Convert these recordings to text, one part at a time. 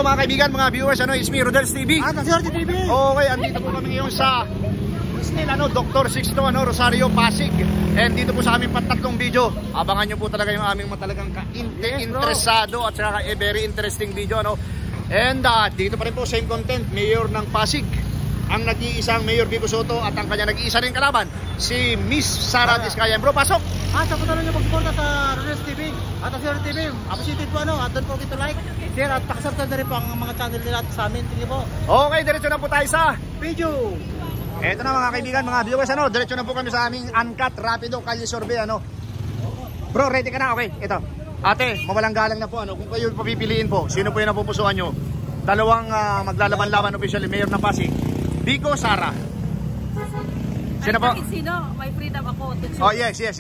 mga kaibigan, mga viewers, it's me, Rodel's TV. Swerte TV. Okay, andito po kami ngayon sa Dr. Sixto, Rosario, Pasig. And dito po sa aming patatlong video. Abangan nyo po talaga yung aming talagang interesado at saka very interesting video, And dito pa rin po, same content, Mayor ng Pasig, ang nag-iisang Mayor Vico Soto at ang kanya nag-iisa rin kalaban, si Miss Sara Diskaya. Bro, pasok! Sa patuloy nyo pagsuporta sa Rodel's TV at sa Swerte TV. Appreciated po, at doon po dito like, share at pakasubscribe na rin po ang mga channel nila at sa amin. Sige po. Okay, diretso na po tayo sa Video. Eto na mga kaibigan, mga viewers, diretso na po kami sa aming uncut, rapido, kalye survey, Bro, ready ka na? Okay, ito. Ate, mawalang galang na po, kung kayo papipiliin po, sino po yung napupusuan nyo? Dalawang maglalaban-laban officially, Mayor ng Pasig. Vico, Sara. Sino po? Sino? May freedom ako to choose. Oh, yes. Okay,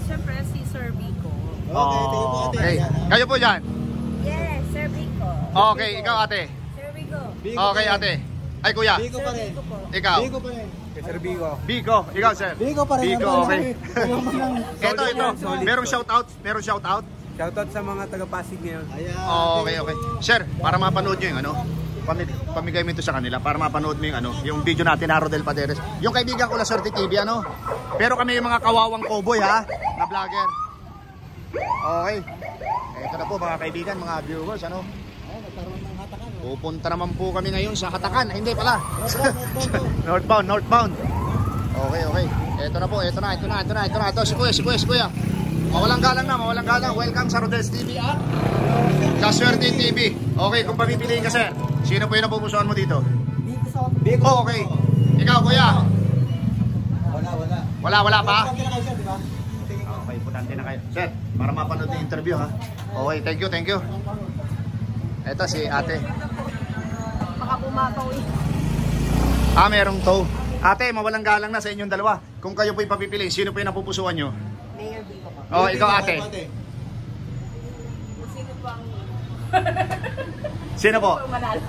syempre si Sir Vico. Okay, kayo po dyan. Yes, Sir Vico. Okay, ikaw ate. Sir Vico. Okay, ate. Ay, kuya. Vico pa rin. Ikaw. Vico pa rin. Sir Vico. Vico, ikaw sir. Vico pa rin. Vico, okay. Ito. Merong shoutout. Shoutout sa mga taga-Pasig ngayon. Okay. Sir, para mapanood nyo yung pamigay mo ito sa kanila para mapanood mo yung video natin na Rodel Paderes. Yung kaibigan ko la Swerte TV, Pero kami yung mga kawawang cowboy, na vlogger. Okay. Ito na po mga kaibigan, mga viewers, Pupunta naman po kami ngayon sa Hatakan. Hindi pala. Northbound. Okay. Ito na. Ito, si Kuya. Mawalang galang. Welcome sa Rodel's TV at sa Swerte TV. Okay, kung papipiliin ka, sir, sino po yung napupusuan mo dito? Vico. Okay. Ikaw, Kuya? Wala pa? Okay, putante na kayo. Sir, para mapanood yung interview, Okay, thank you. Ito si ate. Baka pumapaw eh. Merong tow. Ate, mawalang galang na sa inyong dalawa. Kung kayo po yung papipiliin, sino po yung napupusuan nyo? Mayor Vico po. Ikaw ate. Sino po ang... Sino po? Manalo.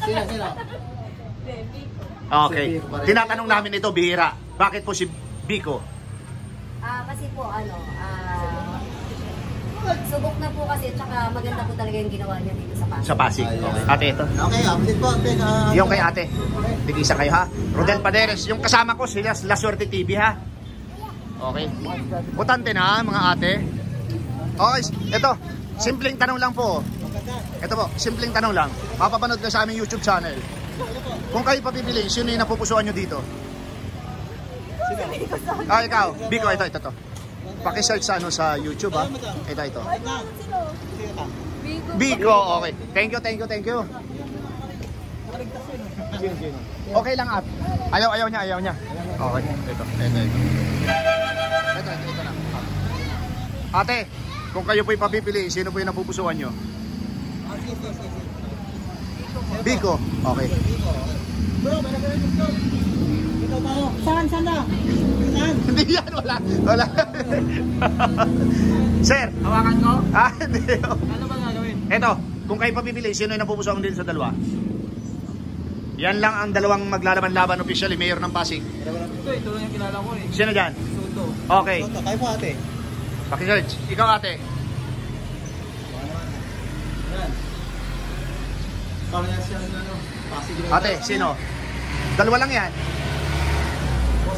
Sino? Vico. Okay. Tinatanong namin ito, bihira. Bakit po si Vico? Kasi po, subok na po kasi, tsaka maganda po talaga yung ginawa niya dito sa Pasig. Sa Pasig. Okay. Ate, ito. Okay, update po. Yung kay ate. Tig-isa kayo, ha? Rodel Paderes. Yung kasama ko, sila La Swerte TV, ha? Okay. Butante na, mga ate. Okay, ito. Simpleng tanong lang po. Ito po, simpleng tanong lang. Mapapanood ka sa aming YouTube channel. Kung kayo papipiliin, sino yung napupusuan nyo dito? Ikaw. Vico, ito. Paki-search sa YouTube, ha? Ito. Vico, okay. Thank you. Sino? Okay lang, at. Ayaw niya. Okay, ito. Ito na. Ate, kung kayo po yung papipiliin, sino po yung napupusuan nyo? Vico, okay. Bro, saan na? Hindi yan, wala. Sir, Hawakan ko? Hindi. Ano ba gagawin? Ito, kung kayo papipili, sino yung napupusuan din sa dalawa? Yan lang ang dalawang maglalaban-laban officially, Mayor ng Pasig. Ito lang yung kilala ko eh. Sino dyan? Soto. Okay. Kayo po ate. Paki-search. Ikaw ate. Ate, sino? Dalawa lang yan.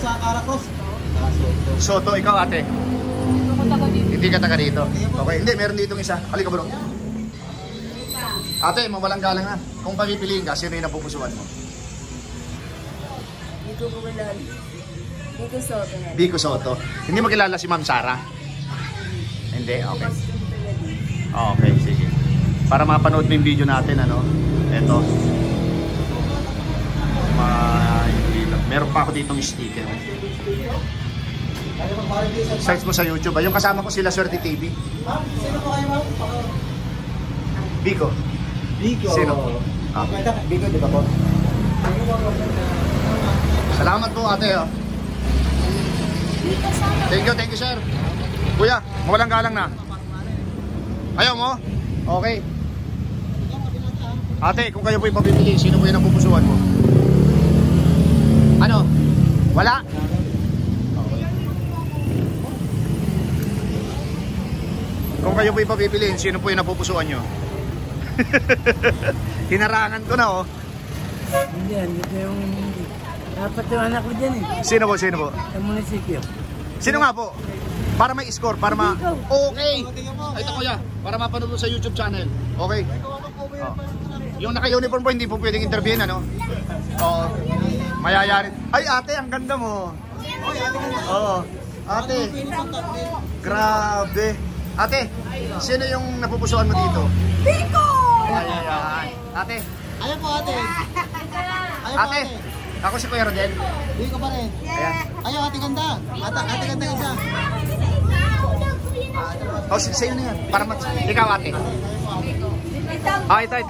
Sa Caracos. Soto, ikaw ate. Hindi ka taga dito. Okay, hindi, meron ditong isa. Halika bro. Ate, mawalang galang na. Kung papipiliin ka, sino yung napupusuan mo? Vico Soto. Hindi mo kilala si Ma'am Sara? Hindi, okay. Okay, sige. Para mapanood mo yung video natin, Ito. Meron pa ako ditong sticker. Search mo sa YouTube. Yung kasama ko sila Swerte TV. Sino po kayo, ma'am? Vico. Sino? Vico, di ba po? Salamat po ate. Thank you sir. Kuya, mawalang galang na. Ayaw mo? Okay. Ate, kung kayo po yung papipili, sino po yung napupusuan mo? Wala? Kung kayo po yung papipiliin, sino po yung napupusuan nyo? Hinarangan ko na, oh. Hindi yan, ito yung dapat yung anak ko dyan eh. Sino po, sino po? Sa munisipyo. Sino nga po? Para may score, para ma... Okay! Ay, ito kuya, para mapanood mo sa YouTube channel. Okay? Oh. Yung naka-uniform po, hindi po pwedeng interviewin, ano? Oo. Mayayari. Ay, ate, ang ganda mo. Oo. Ate. Grabe. Ate, sino yung napupusuan mo dito? Biko! Ay, ay, ay. Ate. Ayaw po ate. Ayaw po Ate. ate. Ako si Kuya Rodel. Hindi ko pa rin. Ayan. Ayaw ate ganda. Ate ganda isa. Oh, sa'yo na yan. Para ikaw, ate. Ah, ito.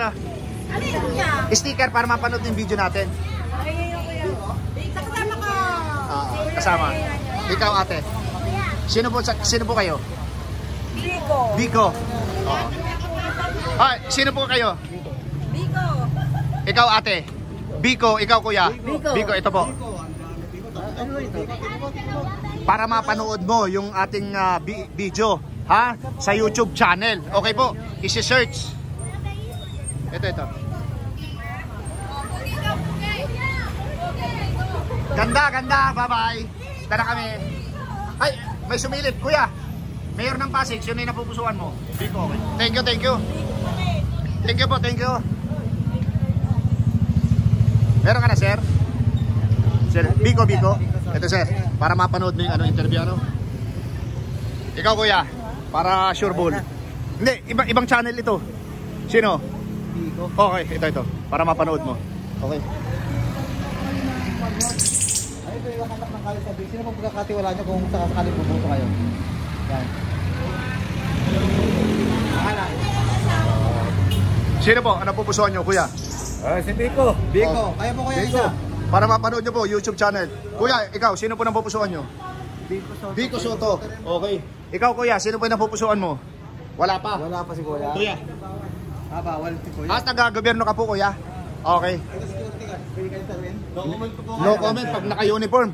Ano niya? Sticker para mapanood yung video natin. Kasama ka! Kasama. Ikaw, ate. Sino po kayo? Biko! Biko. Oo. Ah, sino po kayo? Biko! Ikaw, ate. Biko, ikaw, kuya. Biko, ito po. Ano ito? Para mapanood mo yung ating video, ha? Sa YouTube channel. Okay po. I-search. Ito. Ganda. Bye-bye. Tara kami. Ay, may sumilip. Kuya, mayor ng Pasig. Sino yung napupusuan mo? Biko. Okay. Thank you. Thank you. Meron ka na, sir? Sir, Biko. Ito, sir. Para mapanood mo yung interview, ano? Ikaw, kuya. Para sure ball. Hindi, ibang channel ito. Sino? Biko. Okay, ito. Para mapanood mo. Okay. Ay, ito yung anak ng kayo sabi. Sino pong pagkakatiwala nyo kung sakaling bubuto kayo? Yan. Sino po? Ano pupusuan nyo, kuya? Si Biko. Biko. Kaya po kuya isa. Para mapanood nyo po, YouTube channel. Kuya, ikaw, sino po nang pupusuan nyo? Biko Soto. Okay. Ikaw, kuya, sino po nang pupusuan mo? Wala pa. Wala pa si kuya. Kuya. Bawal si kuya. At taga-gobyerno ka po, kuya? Okay. Ito security guard. Pwede kayo sabihin? No comment pag naka-uniform.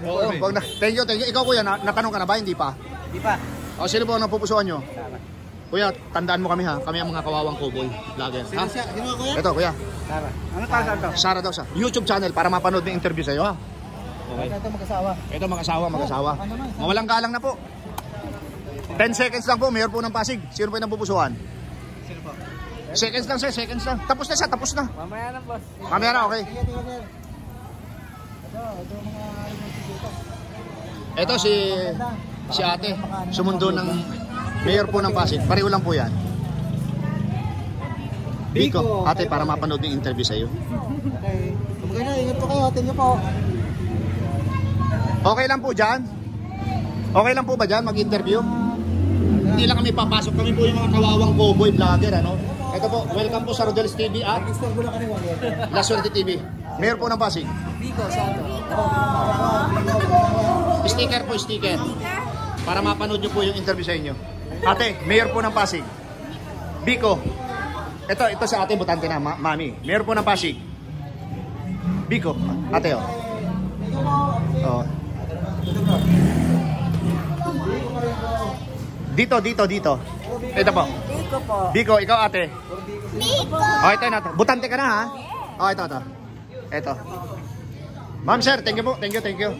Oo. Thank you. Ikaw, kuya, natanong ka na ba? Hindi pa. Di pa. O, sino po nang pupusuan nyo? Kuya, tandaan mo kami, ha? Kami ang mga kawawang cowboy vlogger. Sino Ha? siya? Sino ka kuya? Ito, kuya. Sara. Ano tawag to? Sara daw sa YouTube channel para mapanood ng interview sa'yo, ha? Okay. Ito mag-asawa. Ito, mag-asawa. Mawalang galang na po. 10 seconds lang po, mayor po ng Pasig. Sino po yung napupusuan? Sino po? Seconds lang, sir. Seconds lang. Tapos na siya, tapos na. Mamaya na boss. Mamaya na, okay. Ito mga Ito si ate. Sumundo ng mayor po ng Pasig. Pareho lang po yan. Biko, ate, para mapanood yung interview sa'yo. Okay. Okay na, ingat po kayo. Atin niyo po. Okay lang po dyan? Okay lang po ba dyan mag-interview? Hindi lang kami papasok. Kami po yung mga kawawang cowboy vlogger, ano? Ito po, welcome po sa Rodel's TV at Istorbo lang kanina. La Suerte TV. Mayor po ng Pasig. Biko, Sato. Sticker po, sticker. Para mapanood nyo po yung interview sa inyo. Ate, mayor po ng Pasig. Biko. Ito sa ate, butante na, mami. Mayor po ng Pasig. Biko. Ate, oh. Oh. Dito. Ito po. Biko po. Biko, ikaw ate. Biko! Oh, ito na to. Butante ka na, ha? Oh, ito. Ito. Ma'am, sir, thank you po. Thank you.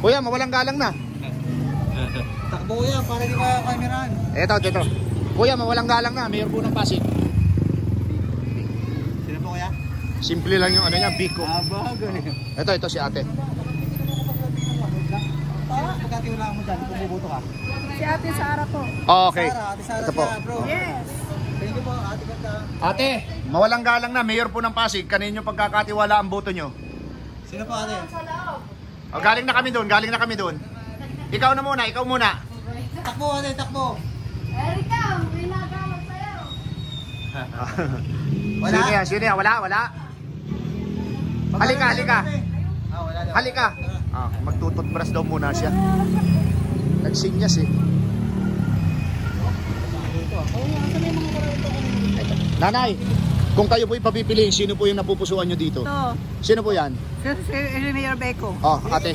Kuya, mawalang galang na. Takbo kuya, para di ka kameran. Ito. Kuya, mawalang galang na. Mayor po ng Pasig. Sino po kuya? Simple lang yung ano niya, Biko. Ganun. Ito si ate. Pagkatiwala mo dyan, kung bubuto ka. Si Ate Sara po. Okay. Ate Sara Ito po. siya, bro. Yes! Thank you po, ate ganda. Ate, mawalang galang na. Mayor po ng Pasig. Kanino pagkakatiwala ang boto nyo? Sino po ate? O, galing na kami doon. Ikaw muna. Takbo ate, takbo. Erika, may nagawag sa'yo. Wala? Sino yan? Wala. Halika. Wala daw. Halika. Magtututbras daw muna siya. Nagsinyas eh. Nanay, Kung kayo po ipapipiliin, sino po yung napupusuan nyo dito? Ito. Sino po yan? Si Mayor Beko. Oh, ate,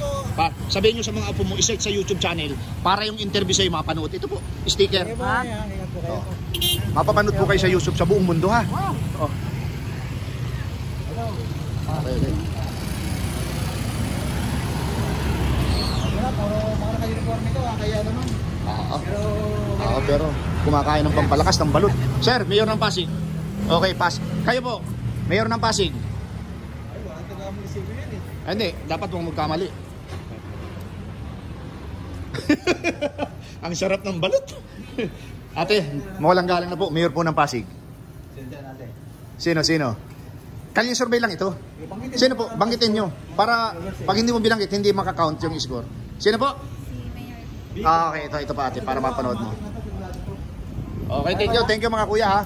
sabihin nyo sa mga apo mo, isearch sa YouTube channel para yung interview sa'yo mapanood. Ito po, sticker. Ingat po kayo. Oh. Mapapanood po kayo sa YouTube sa buong mundo ha. Oh. Okay, okay. Puro mga naka-uniform ito, kaya naman. Pero kumakain ng pampalakas ng balut. Sir, Mayor ng Pasig. Okay, kayo po, Mayor ng Pasig. Ay, wala taga munisipyo yan eh. Hindi, dapat mong magkamali. Ang sarap ng balut. Ate, mawalang galang na po, Mayor po ng Pasig. Sino? Kanya survey lang ito. Sino po? Banggitin nyo. Para pag hindi mo bilanggit, hindi makakount yung score. Sino po? Okay, ito pa ate, para mapanood mo. Okay, thank you mga kuya ha.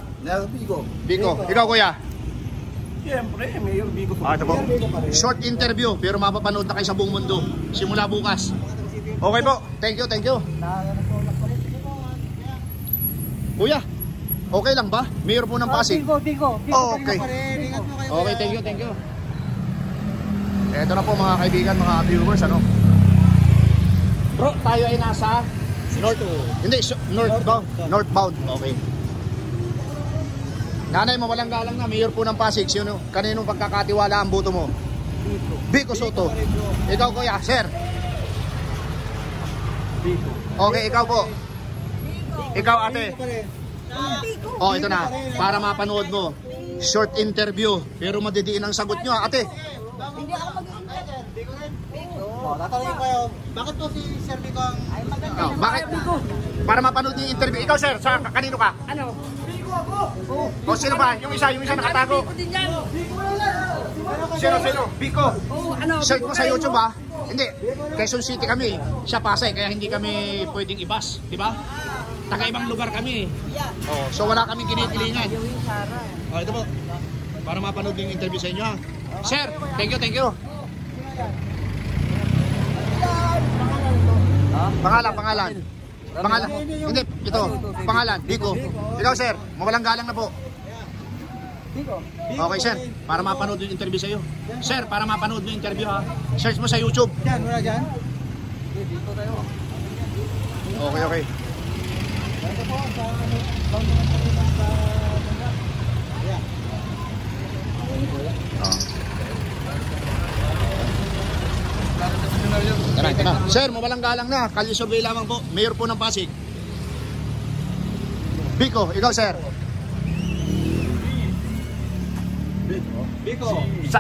Biko. Ikaw kuya? Siyempre, Mayor Bigo. Ito po. Short interview, pero mapapanood na kayo sa buong mundo. Simula bukas. Okay po, thank you. Kuya, okay lang ba? Mayor po ng Pasig. Bigo. Okay. Ingat po kayo. Okay, thank you. Ito na po mga kaibigan, mga viewers, ano? Bro, tayo ay nasa northbound. Okay. Nanay, mawalang galang na, Mayor po ng Pasig. Sino, kaninong pagkakatiwala ang boto mo? Biko Soto. Ikaw kuya, sir. Okay, ikaw po. Ikaw ate. Oh, ito na. Para mapanood mo. Short interview. Pero madidiin ang sagot nyo, ate. Hindi ako mag-i-interview. Tatanungin ko kayo, bakit po si Sir Bigo ang... Oh, bakit? Para mapanood yung interview. Ikaw sir, kanino ka? Ano? O sino ba? Yung isa nakatago. Sino? Biko. Ano? Search mo sa YouTube ha. Hindi. Quezon City kami. Siya Pasay, kaya hindi kami pwedeng ibas. Di ba? Taga-ibang lugar kami. Oh, so wala kaming kinikilingan. Oh, ito po. Para mapanood yung interview sa inyo ha. Sir, thank you. Pangalan. Hindi, ito. Pangalan, Biko. Ikaw sir, mawalang galang na po. Okay sir, para mapanood yung interview sa iyo. Sir, para mapanood yung interview ha. Search mo sa YouTube. Diyan, wala dyan. Okay. Ito po, sa bang sa ayan. Tara. Sir, mawalang galang na. Kalye survey lamang po. Mayor po ng Pasig. Biko, ikaw sir. Biko.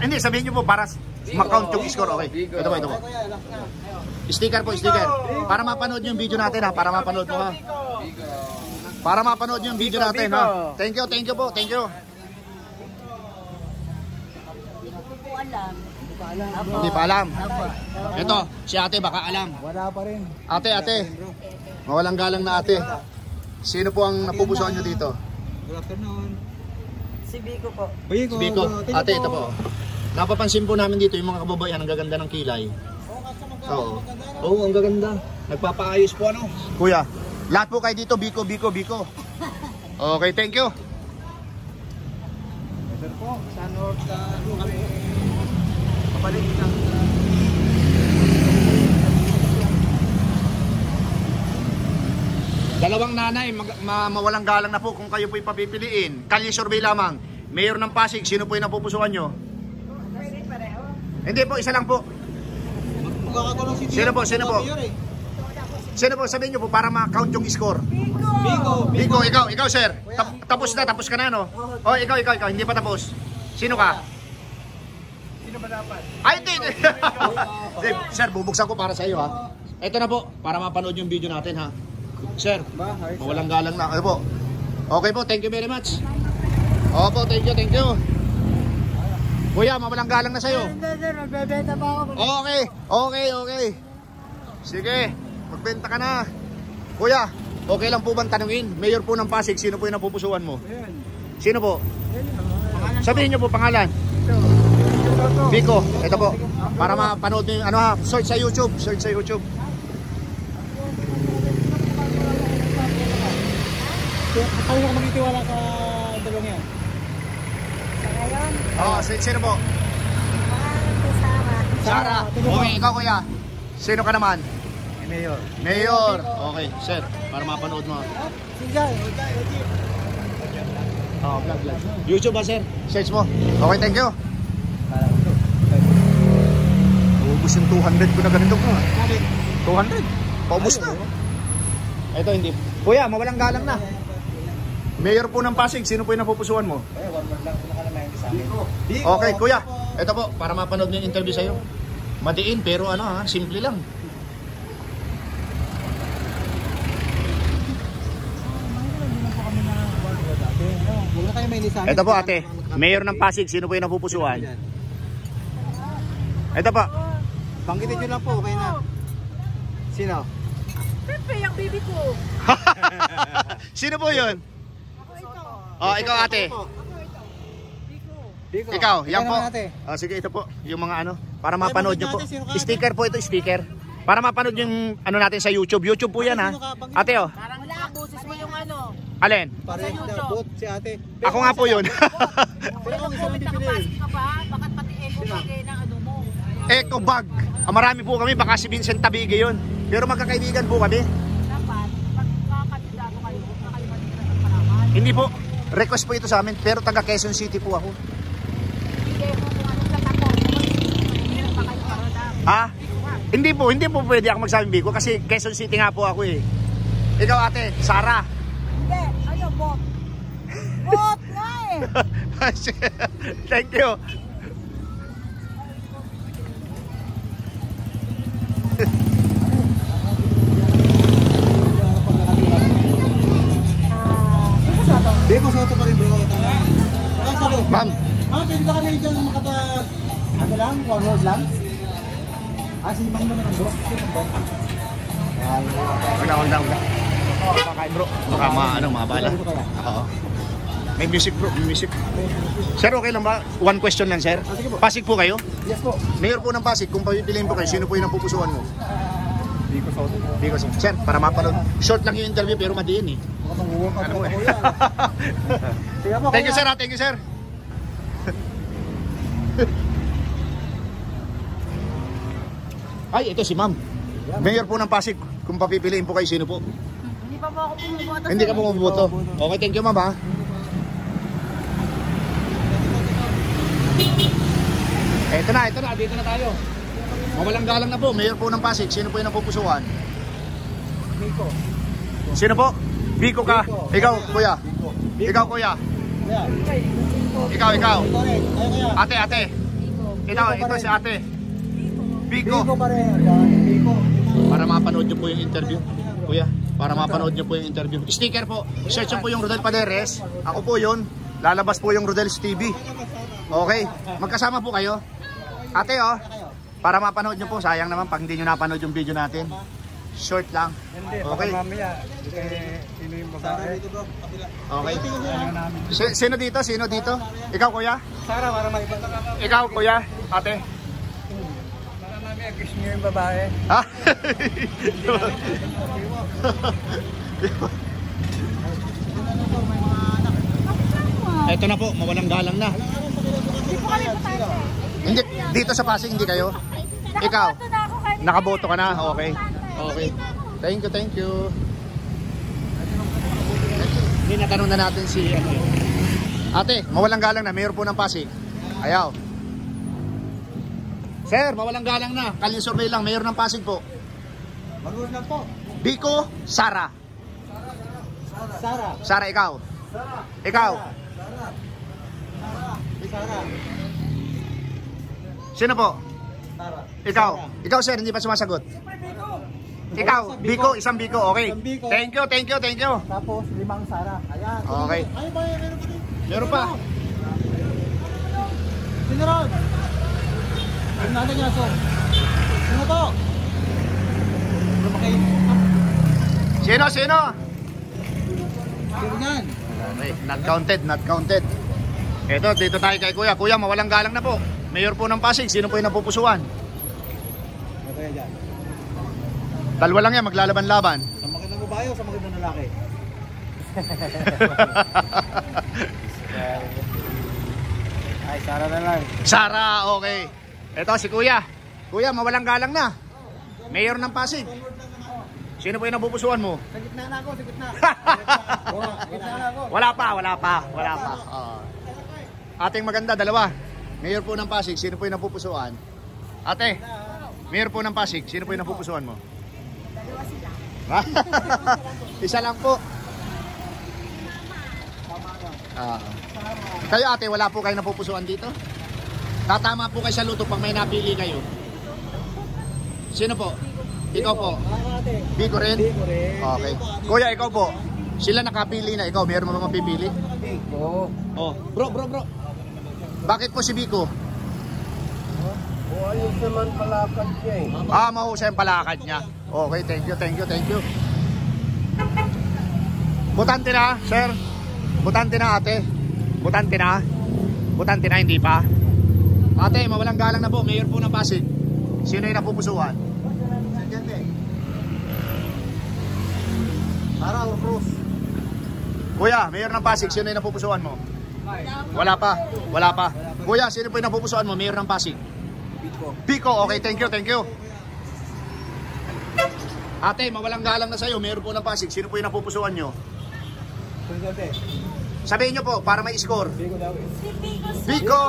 Hindi, sabihin nyo po para makount yung score. Okay. Ito po. Sticker po. Para mapanood yung video natin ha. Para mapanood mo ha. Para mapanood yung video natin ha. Thank you po. Hindi ko alam. Hindi pa alam. Ito, si ate baka alam. Wala pa rin. Ate. Mawalang galang na ate. Sino po ang napupusuan nyo dito? Good afternoon. Si Biko po. Si Biko. Ate, ito po. Napapansin po namin dito yung mga kababayan, ang gaganda ng kilay. Oo, ang gaganda. Nagpapaayos po ano. Kuya, lahat po kayo dito, Biko. Okay, thank you. Sir po, sa North kami. Kapalik na. Dalawang nanay, mawalang galang na po kung kayo po'y papipiliin. Kalye survey lamang. Mayor ng Pasig, sino po yung napupusuan nyo? Hindi po, isa lang po. Magkakakulong si Sino po? Mayor eh. Sino po? Sabihin nyo po para ma-count yung score. Biko. Ikaw sir. Tapos ka na no? Oh, ikaw, hindi pa tapos. Sino ka? Sino ba dapat? Ay, hindi. Sir, bubuksan ko para sa iyo ha. Ito na po, para mapanood yung video natin ha. Sir, mawalang galang na. Ano po? Okay po, thank you very much. Opo, thank you. Kuya, mawalang galang na sa'yo. Nagbebenta pa ako. Okay. Sige, magbenta ka na. Kuya, okay lang po bang tanungin? Mayor po ng Pasig, sino po yung napupusuan mo? Sino po? Sabihin niyo po pangalan. Biko, ito po. Para mapanood niyo yung ano ha, search sa YouTube. Kaya ka magtitiwala sa dalawang yan. Oh, sino po? Sara. Okay, ikaw kuya. Sino ka naman? Mayor. Mayor. Okay, sir. Para mapanood mo. Oh, vlog. YouTube ba, sir? Search mo. Okay, thank you. Ubus yung 200 ko na ganito ko. 200? Paubos na. Ito hindi. Kuya, mawalang galang na. Mayor po ng Pasig, sino po yung napupusuan mo? Okay, kuya. Ito po, para mapanood niyo yung interview sa'yo. Madiin, pero ano ha, simple lang. Ito po ate, Mayor ng Pasig, sino po yung napupusuan? Ito po. Banggitin nyo lang po, okay na. Sino? Pepe, yung baby ko. Sino po yun? Oh, ikaw ate. Biko. Ikaw, yan po. naman, ate. Oh, sige, ito po, yung mga ano, para mapanood nyo po. natin, sino ka, ate? Sticker po ito, sticker. Para mapanood yung ano natin sa YouTube. YouTube po yan ha. Ate oh. Parang wala ang boses mo yung ano. Alin? Pareho na bot si ate. Ako nga po yun. Pero kung isa lang pipiliin. Ka ba? Bakit pati eco bagay ng ano mo? Eco bag. Marami po kami, baka si Vincent Tabige yun. Pero magkakaibigan po kami. Dapat, pagkakandidato kayo, huwag na kayo matira ng paraman. Hindi po. Request po ito sa amin. Pero taga Quezon City po ako. Hindi mo kung anong tatako. Meron pa kayo para na. Ah? Hindi po pwede ako magsabing Bicol kasi Quezon City nga po ako eh. Ikaw ate, Sara. Hindi, ayaw, bot. Bot nga eh. Thank you. Biko Soto pa rin bro. Ma'am. Pwede ba kami dyan makata... Ano lang? One word lang? Si Mang naman ang bro. Wala. Baka bro. Baka mabala. Oo. May music bro, may music. Sir, okay lang ba? One question lang sir. Sige po. Pasig po kayo? Yes po. Mayor po ng Pasig, kung pipiliin po kayo, sino po yung napupusuan mo? Biko Soto. Biko sir, para mapanood. Short lang yung interview pero madiin eh. Ano mo eh? Thank you sir, thank you sir. Ay, ito si ma'am. Mayor po ng Pasig, kung papipiliin po kayo, sino po? Hindi pa po ako pumuboto. Hindi ka po mabuboto. Okay, thank you ma'am ha. Ito na, dito na tayo. Mawalang galang na po, Mayor po ng Pasig, sino po yung napupusuan? Biko. Sino po? Biko ka. Ikaw, kuya. Ikaw, kuya. Ikaw. Ate. Ito si ate. Biko. Biko pa rin. Biko. Para mapanood nyo po yung interview, kuya. Para mapanood nyo po yung interview. Sticker po. Search po yung Rodel Paderes. Ako po yun. Lalabas po yung Rodel's TV. Okay. Magkasama po kayo. Ate, oh. Para mapanood nyo po. Sayang naman pag hindi nyo napanood yung video natin. Short lang. Okay. Sino yung babae? Okay. Sino dito? Ikaw, kuya? Sara, para may iba. Ikaw, kuya? Ate? Para namin kiss niyo yung babae. Ha? Ito na po, mawalang galang na. Hindi, dito sa Pasig hindi kayo? Ikaw? Nakaboto ka na? Okay. Thank you. Hindi, natanong na natin si ate, mawalang galang na, Mayor po ng Pasig. Ayaw. Sir, mawalang galang na. Kalye survey lang, Mayor ng Pasig po. Maruhan lang po. Biko, Sara. Sara, ikaw. Ikaw. Sara. Sino po? Sara. Ikaw. Ikaw sir, hindi pa sumasagot. Ikaw, Biko, isang Biko, okay. Isang Biko. Thank you. Tapos 5 Sara. Ayan. Okay. Ay ba, meron pa din. Meron pa. Sino ron? Yung nanay niya, so. Sino to? Sino? Sino yan? Okay, not counted. Ito, dito tayo kay kuya. Kuya, mawalang galang na po. Mayor po ng Pasig, sino po yung napupusuan? Ito yan dyan. Dalawa lang yan, maglalaban-laban. Sa magandang babae o sa magandang lalaki? Ay, Sara na lang. Sara, okay. Ito si Kuya. Kuya, mawalang galang na. Mayor ng Pasig. Sino po yung napupusuan mo? Sa gitna na ako, sa gitna. Gitna na ako. Wala pa. Oo. Ating maganda, dalawa. Mayor po ng Pasig, sino po yung napupusuan? Ate, Mayor po ng Pasig, sino po yung napupusuan mo? Dalawa sila. Isa lang po. Kayo ate, wala po kayo napupusuan dito? Tatama po kayo sa luto pag may napili kayo. Sino po? Ikaw po? Biko rin? Okay. Kuya, ikaw po? Sila nakapili na. Ikaw, meron mo mga pipili? Oo. Oh, bro. Bakit po si Biko? Ayos naman palakad niya eh. Mahusay ang palakad niya. Okay, thank you. Butante na, sir? Butante na, ate? Butante na, hindi pa? Ate, mawalang galang na po. Mayor po ng Pasig. Sino yung napupusuan? Sara o Cruz? Kuya, Mayor ng Pasig, sino yung napupusuan mo? Wala pa. Kuya, sino po yung napupusuan mo? Mayor ng Pasig? Biko, okay, thank you. Ate, mawalang galang na sa'yo. Mayor po ng Pasig, sino po yung napupusuan nyo? Sabihin nyo po, para may score. Biko,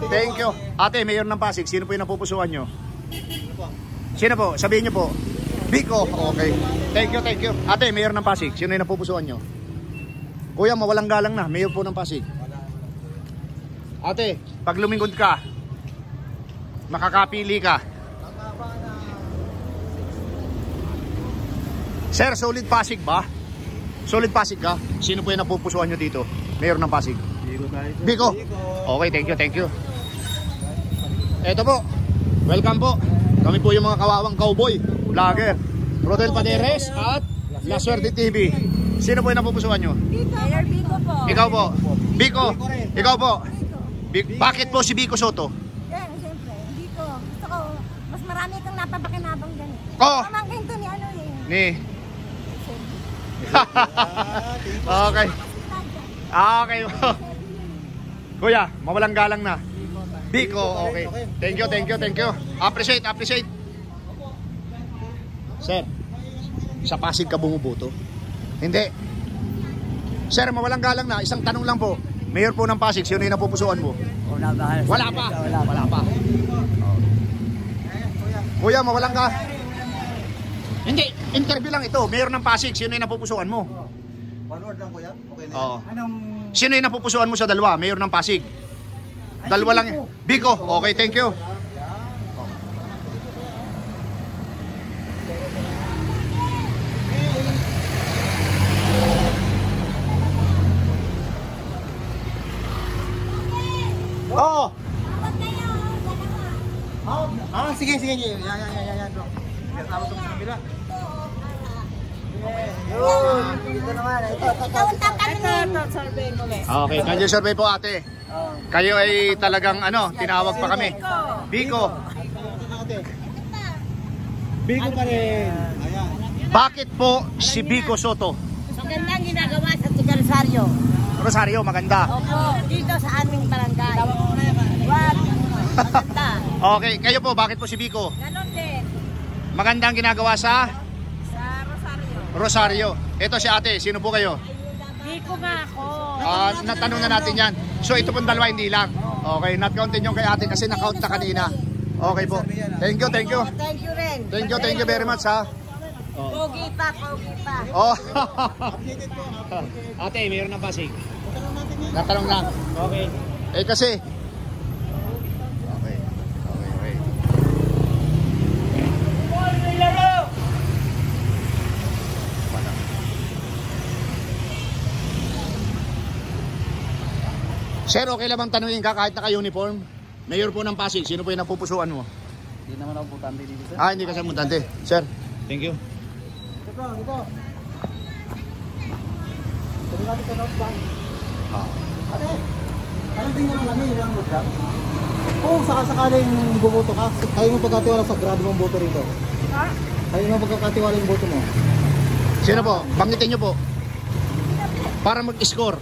thank you. Ate, Mayor ng Pasig, sino po yung napupusuan nyo? Sino po? Sabihin nyo po. Biko, okay. Thank you. Ate, Mayor ng Pasig, sino yung napupusuan nyo? Kuya, mawalang galang na. Mayor po ng Pasig. Ate, pag lumingkod ka, makakapili ka. Sir, solid Pasig ba? Solid Pasig ka? Sino po yung napupusuan nyo dito? Mayor ng Pasig? Biko. Okay, thank you. Eto po, welcome po. Kami po yung mga kawawang cowboy, vlogger, Rodel Paderes at La Suerte TV. Sino po yung napupusuan nyo? Mayor Biko po. Ikaw po. Biko. Ikaw po. Bakit po si Biko Soto? Yan, siyempre. Biko. Gusto ko, mas marami kang napapakinabang dyan. Oh. Pamangkin to ni ano eh. Ni. Okay. Okay. Kuya, mawalang galang na. Biko, okay. Thank you. Appreciate. Sir, sa Pasig ka bumuboto? Hindi. Sir, mawalang galang na. Isang tanong lang po. Mayor po ng Pasig, sino yung napupusuan mo? Wala pa. Kuya, mawalang ka. Hindi, interview lang ito. Mayor ng Pasig, sino yung napupusuan mo? One word lang kuya? Okay na. Oo. Sino yung napupusuan mo sa dalawa? Mayor ng Pasig? Dalawa lang. Biko. Okay, thank you. Oo. Sige. Yan, bro. Tama sa kabila. Yun. Ito naman. Ikaw ang survey mo, Les. Okay, kanyo survey po ate. Kayo ay talagang tinawag pa kami. Biko. Biko pa rin. Ayan. Bakit po si Biko Soto? Magandang ginagawa sa Rosario. Rosario, maganda. Opo, dito sa aming barangay. Maganda. Okay, kayo po, bakit po si Biko? Ganon din. Magandang ginagawa sa Sa Rosario. Rosario. Ito si ate, sino po kayo? Biko nga ako. Natanong na natin yan. So ito pong dalawa hindi lang. Okay, not counted yung kay ate kasi na-count na kanina. Okay po. Thank you. Thank you rin. Thank you very much ha. Pogi pa. Oh. Ate, mayroon ng Pasig. Natanong lang. Okay. Kasi Okay. Sir, okay lang bang tanungin ka kahit naka-uniform? Mayor po ng Pasig, sino po yung napupusuan mo? Hindi naman ako putante dito, sir. Hindi ka siya mutante. Sir, thank you. Ito. Sabi natin sa North Bank. Ate, anong tingin mo namin yung North Bank? Kung sakasakaling bumoto ka, kayo mo pagkatiwala sa grado mong boto rito? Ha? Kayo mo pagkakatiwala yung boto mo? Sino po? Banggitin nyo po. Para mag-score.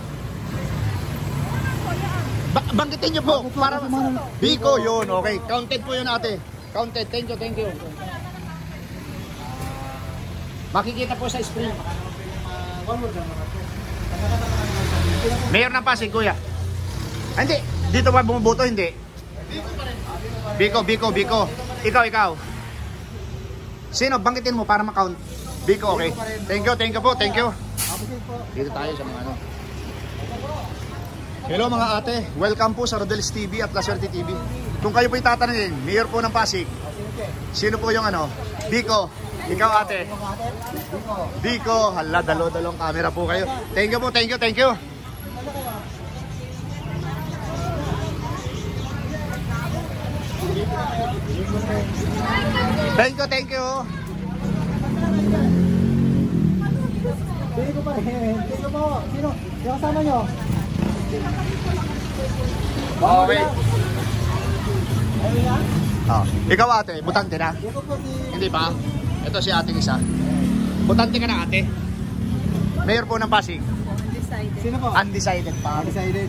Banggitin niyo po para Biko yun, okay. Counted po yun ate. Counted. Thank you. Makikita po sa screen. Mayor ng Pasig, kuya. Hindi, dito ba bumuboto? Hindi. Biko. Ikaw. Sino? Banggitin mo para ma-count. Biko, okay. Thank you po. Dito tayo sa mga ano. Hello mga ate, welcome po sa Rodel's TV at La Suerte TV. Kung kayo po itatanungin, Mayor po ng Pasig, sino po yung ano? Biko, ikaw ate. Biko, hala, dalo-dalong camera po kayo. Thank you po. Thank you. Ano Thank you. Biko pa rin. Sino po? Sino? Yung kasama nyo? Okay. Ayun na? Ikaw ate, butante na? Biko po si... Hindi pa? Ito si ating isa. Butante ka na ate? Mayor po ng Pasig? Sino po? Undecided pa. Undecided.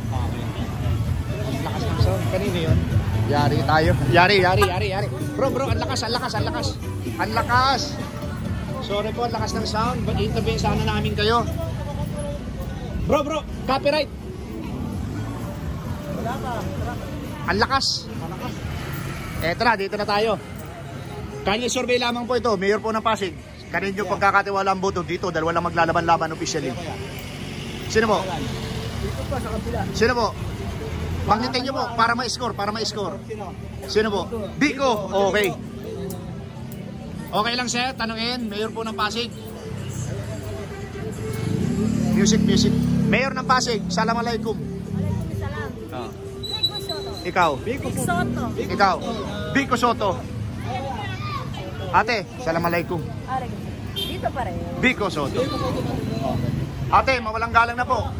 Lakas ng sound. Kanino yun? Yari tayo. Yari. Bro, ang lakas. Ang lakas. Sorry po, ang lakas ng sound. But intervene sana namin kayo. Bro, copyright. Wala pa. Ang lakas. Eto na, dito na tayo. Kanya survey lamang po ito. Mayor po ng Pasig. Kanino pagkakatiwala ang boto dito dahil walang maglalaban-laban officially. Sino po? Sino po? Banggitin niyo po para ma-score. Sino po? Biko. Okay. Okay lang sir, tanungin. Mayor po ng Pasig. Music. Mayor ng Pasig. Assalamualaikum. Salam. Biko Soto. Ikaw. Biko Soto. Ikaw. Biko Soto. Ate, assalamualaikum. Dito pa rin. Biko Soto. Ate, mawalang galang na po.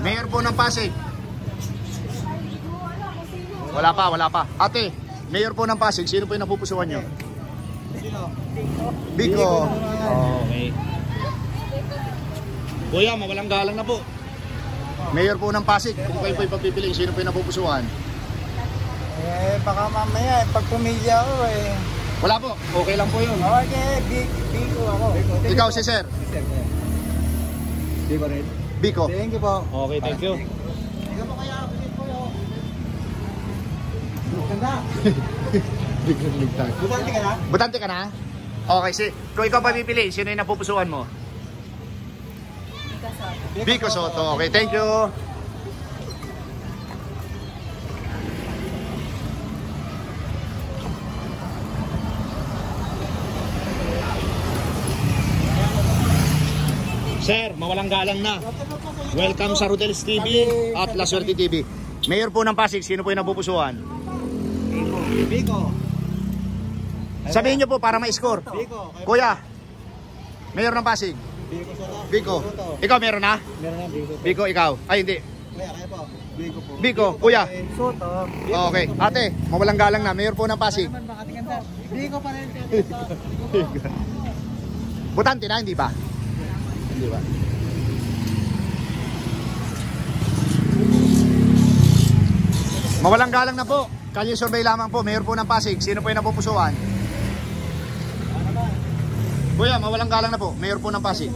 Mayor po ng Pasig. Wala pa. Ate, Mayor po ng Pasig, sino po yung napupusuan nyo? Sino? Biko. Okay. Kuya, mawalang galang na po. Mayor po ng Pasig, kung kayo po yung pagpipiliin, sino po yung napupusuan? Baka mamaya, pag pumili ako Wala po, okay lang po yun. Okay, Biko ako. Ikaw si sir? Biko rin. Biko. Thank you po. Okay, thank you. Ikaw po kaya, bigit po yun. Ganda. Biglang ligtag. Butante ka na? Butante ka na? Okay, kung ikaw pa pipili, sino yung napupusuan mo? Biko Soto. Okay, thank you. Sir, mawalang galang na. Welcome sa Rodel's TV at La Suerte TV. Mayor po ng Pasig, sino po yung napupusuan? Biko. Sabihin niyo po para ma-score. Biko. Kuya, Mayor ng Pasig. Biko Soto. Biko. Ikaw meron na? Meron na Biko. Biko, ikaw. Ay, hindi. Kaya po. Biko po. Biko, kuya. Soto. Okay. Ate, mawalang galang na. Mayor po ng Pasig. Biko pa rin. Butante na, hindi ba? Hindi ba? Mawalang galang na po. Kalye survey lamang po. Mayor po ng Pasig. Sino po yung napupusuan? Kuya, mawalang galang na po. Mayor po ng Pasig.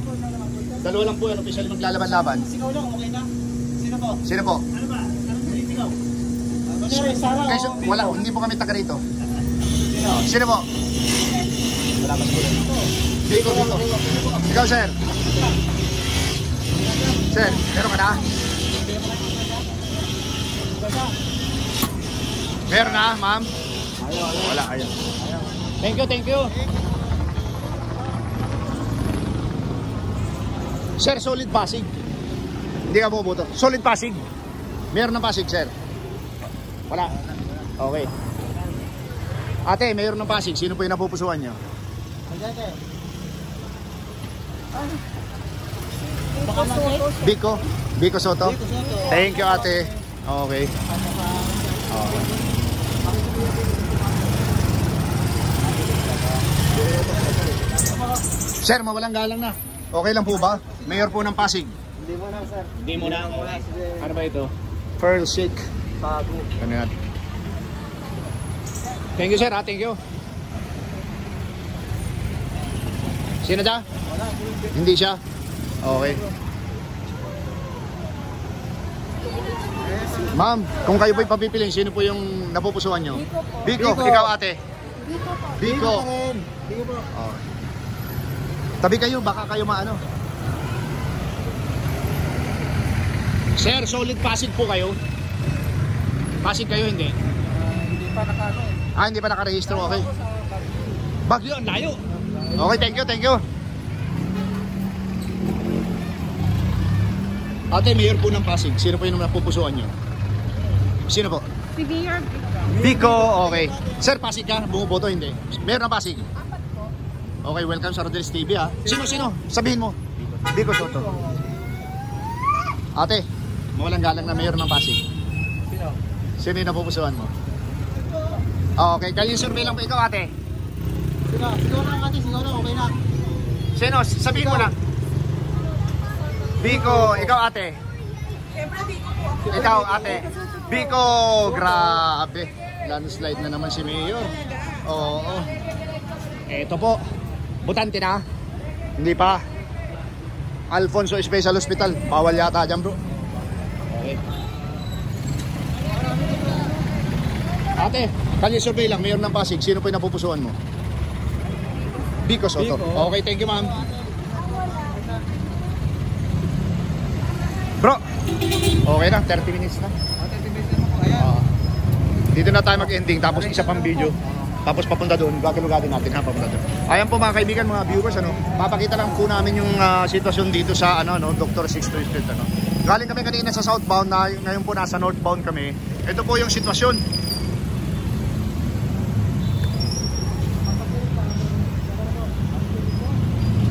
Dalawa lang po yan. Officially maglalaban-laban. Sigaw lang, okay na? Sino po? Sino po? Ano ba? Ano sigaw? Kasi wala, hindi po kami taga rito. Sino po? Wala pa siguro. Biko. Ikaw, sir. Sir, meron ka na? Meron na, ma'am? Wala, ayaw. Thank you. Sir, solid Pasig. Hindi ka bumoboto. Solid Pasig. Mayor ng Pasig, sir. Wala. Okay. Ate, Mayor ng Pasig, sino po yung napupusuan nyo? Biko Soto. Thank you, ate. Okay. Sir, mawalang galang na. Okay lang po ba? Mayor po ng Pasig. Hindi mo na, sir. Hindi mo na. Ano ba ito? Pearl Shake. Bago. Ano yan? Thank you sir ha, thank you. Sino siya? Hindi siya? Okay. Ma'am, kung kayo po'y papipiliin, sino po yung napupusuan nyo? Biko. Biko. Ikaw ate? Dito po. Biko. pa rin. Biko po. Okay. Tabi kayo, baka kayo maano. Sir, solid Pasig po kayo? Pasig kayo, hindi? Hindi pa nakano eh. Hindi pa nakarehistro, okay. Bagyo, ang layo. Okay, thank you, thank you. Ate, mayor po ng Pasig. Sino po yung napupusuan nyo? Sino po? Si Mayor Biko, okay. Sir, Pasig ka? Bumuboto, hindi? Mayor ng Pasig? Apat po. Okay, welcome sa Rodel's TV ha. Sino? Sabihin mo. Biko Soto. Ate, mawalang galang na mayor ng Pasig. Sino yung napupusuan mo? Okay, kayo survey lang po ikaw ate. Sigaw na ate, sigaw na, okay na. Sino? Sabihin mo lang. Biko, ikaw ate. Ikaw ate. Biko, grabe. Landslide na naman si Mayor. Oo. Eto po. Butante na. Hindi pa. Alfonso Special Hospital. Bawal yata dyan bro. Okay. Ate, kanya survey lang. Mayor ng Pasig. Sino po yung napupusuan mo? Biko Soto. Okay, thank you ma'am. Bro, okay na, 30 minutes na. Dito na tayo mag-ending, tapos isa pang video. Tapos papunta doon, gagawin natin ha, papunta doon. Ayan po mga kaibigan, mga viewers, papakita lang po namin yung sitwasyon dito sa Dr. Sixto Street. Galing kami kanina sa southbound, ngayon po nasa northbound kami. Ito po yung sitwasyon.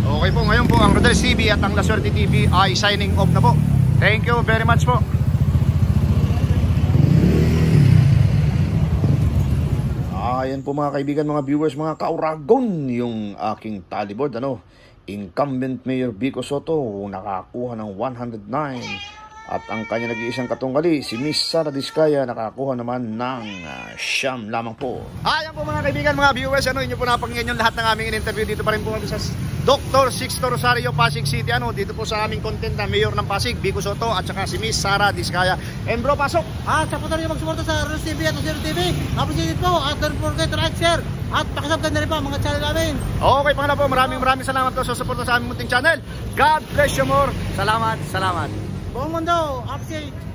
Okay po, ngayon po ang Rodel's TV at ang La Suerte TV ay signing off na po. Thank you very much po. Ayan po mga kaibigan, mga viewers, mga kauragon, yung aking tallyboard, incumbent Mayor Biko Soto nakakuha ng 109 at ang kanya nag-iisang katunggali, si Miss Sara Diskaya, nakakuha naman ng siyam lamang po. Ayan po mga kaibigan, mga viewers, inyo po napakinggan yung lahat ng aming in-interview dito pa rin po sa Dr. Sixto Rosario, Pasig City, dito po sa aming content na Mayor ng Pasig, Biko Soto, at saka si Miss Sara Diskaya. And bro, pasok! Sa punta rin magsuporta sa Rodel's TV at Rodel's TV. Appreciate po at don't forget to like, share at pakisubscribe na rin po ang mga channel namin. Okay, pangalawa po, maraming salamat po sa suporta sa aming munting channel. God bless you more. Salamat. Buong mundo, appreciate.